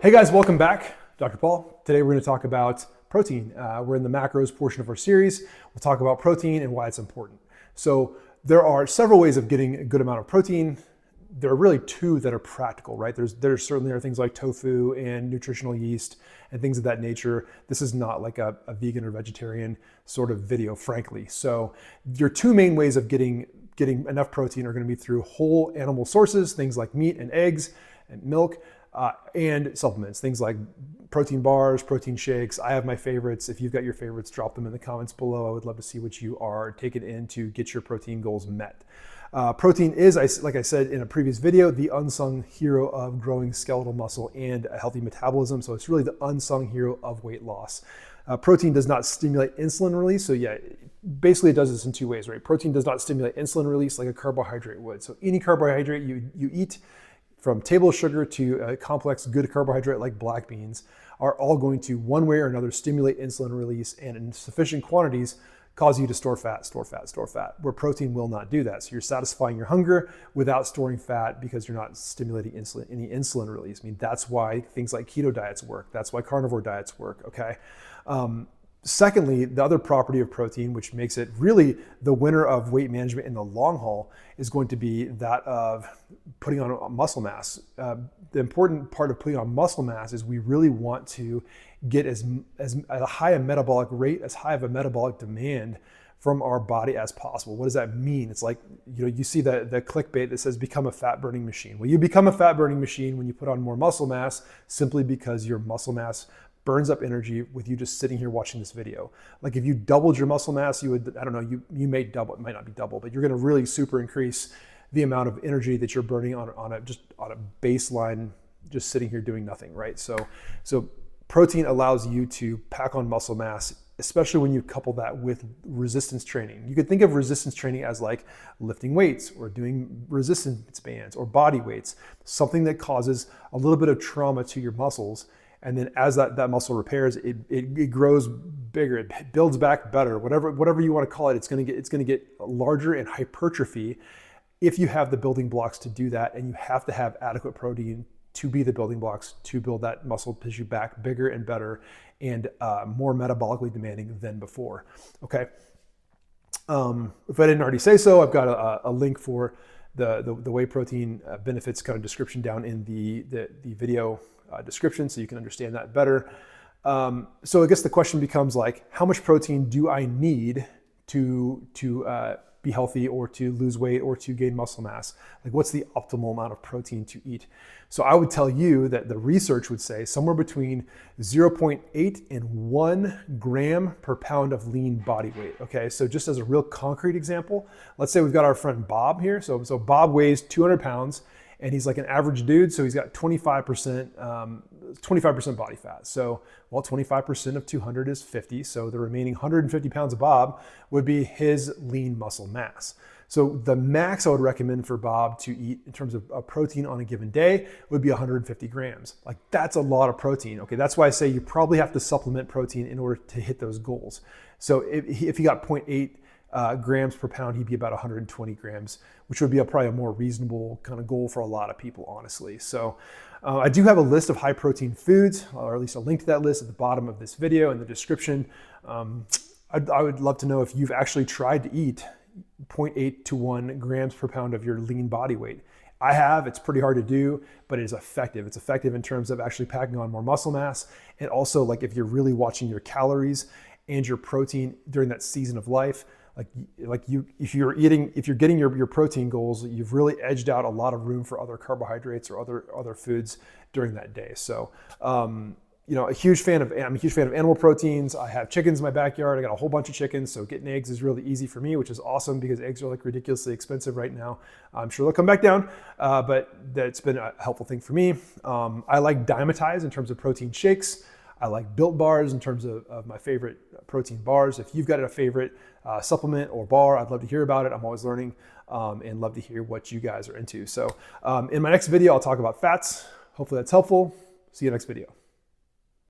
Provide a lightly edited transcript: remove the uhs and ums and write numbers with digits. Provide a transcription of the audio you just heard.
Hey guys, welcome back. Dr. Paul. Today we're going to talk about protein. We're in the macros portion of our series. We'll talk about protein and why it's important. So there are several ways of getting a good amount of protein. There are really two that are practical, right? There certainly are things like tofu and nutritional yeast and things of that nature. This is not like a vegan or vegetarian sort of video, frankly. So your two main ways of getting enough protein are going to be through whole animal sources, things like meat and eggs and milk, and supplements, things like protein bars, protein shakes. I have my favorites. If you've got your favorites, drop them in the comments below. I would love to see what you are taking in to get your protein goals met. Protein is, like I said in a previous video, the unsung hero of growing skeletal muscle and a healthy metabolism. So it's really the unsung hero of weight loss. Protein does not stimulate insulin release. So yeah, basically it does this in two ways, right? Protein does not stimulate insulin release like a carbohydrate would. So any carbohydrate you eat, from table sugar to a complex good carbohydrate like black beans, are all going to one way or another stimulate insulin release and in sufficient quantities cause you to store fat, where protein will not do that. So you're satisfying your hunger without storing fat because you're not stimulating any insulin release. I mean, that's why things like keto diets work. That's why carnivore diets work, okay? Secondly, the other property of protein, which makes it really the winner of weight management in the long haul, is going to be that of putting on muscle mass. The important part of putting on muscle mass is we really want to get as high a metabolic rate, as high of a metabolic demand from our body as possible. What does that mean? It's like, you see the clickbait that says become a fat burning machine. Well, you become a fat burning machine when you put on more muscle mass, simply because your muscle mass burns up energy with you just sitting here watching this video. Like if you doubled your muscle mass, you would, I don't know, you may double, it might not be double, but you're gonna really super increase the amount of energy that you're burning on a baseline, just sitting here doing nothing, right? So protein allows you to pack on muscle mass, especially when you couple that with resistance training. You could think of resistance training as like lifting weights or doing resistance bands or body weights, something that causes a little bit of trauma to your muscles. And then as that muscle repairs, it grows bigger, it builds back better, whatever you want to call it. It's going to get larger and hypertrophy if you have the building blocks to do that. And you have to have adequate protein to be the building blocks to build that muscle tissue back bigger and better and more metabolically demanding than before. Okay. If I didn't already say so, I've got a link for the whey protein benefits kind of description down in the video description, so you can understand that better. So I guess the question becomes like, how much protein do I need to be healthy or to lose weight or to gain muscle mass? Like, what's the optimal amount of protein to eat? So I would tell you that the research would say somewhere between 0.8 and 1 gram per pound of lean body weight. Okay, so just as a real concrete example, let's say we've got our friend Bob here. So Bob weighs 200 pounds. And he's like an average dude, so he's got 25% body fat. So, well, 25% of 200 is 50, so the remaining 150 pounds of Bob would be his lean muscle mass. So the max I would recommend for Bob to eat in terms of protein on a given day would be 150 grams. Like, that's a lot of protein. Okay, that's why I say you probably have to supplement protein in order to hit those goals. So if he got 0.8 grams per pound, he'd be about 120 grams, which would be probably a more reasonable kind of goal for a lot of people, honestly. So I do have a list of high protein foods, or at least a link to that list at the bottom of this video in the description. I would love to know if you've actually tried to eat 0.8 to 1 grams per pound of your lean body weight. I have. It's pretty hard to do, but it is effective. It's effective in terms of actually packing on more muscle mass. And also, like, if you're really watching your calories and your protein during that season of life, if you're getting your protein goals, you've really edged out a lot of room for other carbohydrates or other foods during that day. So, I'm a huge fan of animal proteins. I have chickens in my backyard. I got a whole bunch of chickens, so getting eggs is really easy for me, which is awesome because eggs are like ridiculously expensive right now. I'm sure they'll come back down, but that's been a helpful thing for me. I like Dymatize in terms of protein shakes. I like Built bars in terms of my favorite protein bars. If you've got a favorite supplement or bar, I'd love to hear about it. I'm always learning and love to hear what you guys are into. So in my next video, I'll talk about fats. Hopefully that's helpful. See you next video.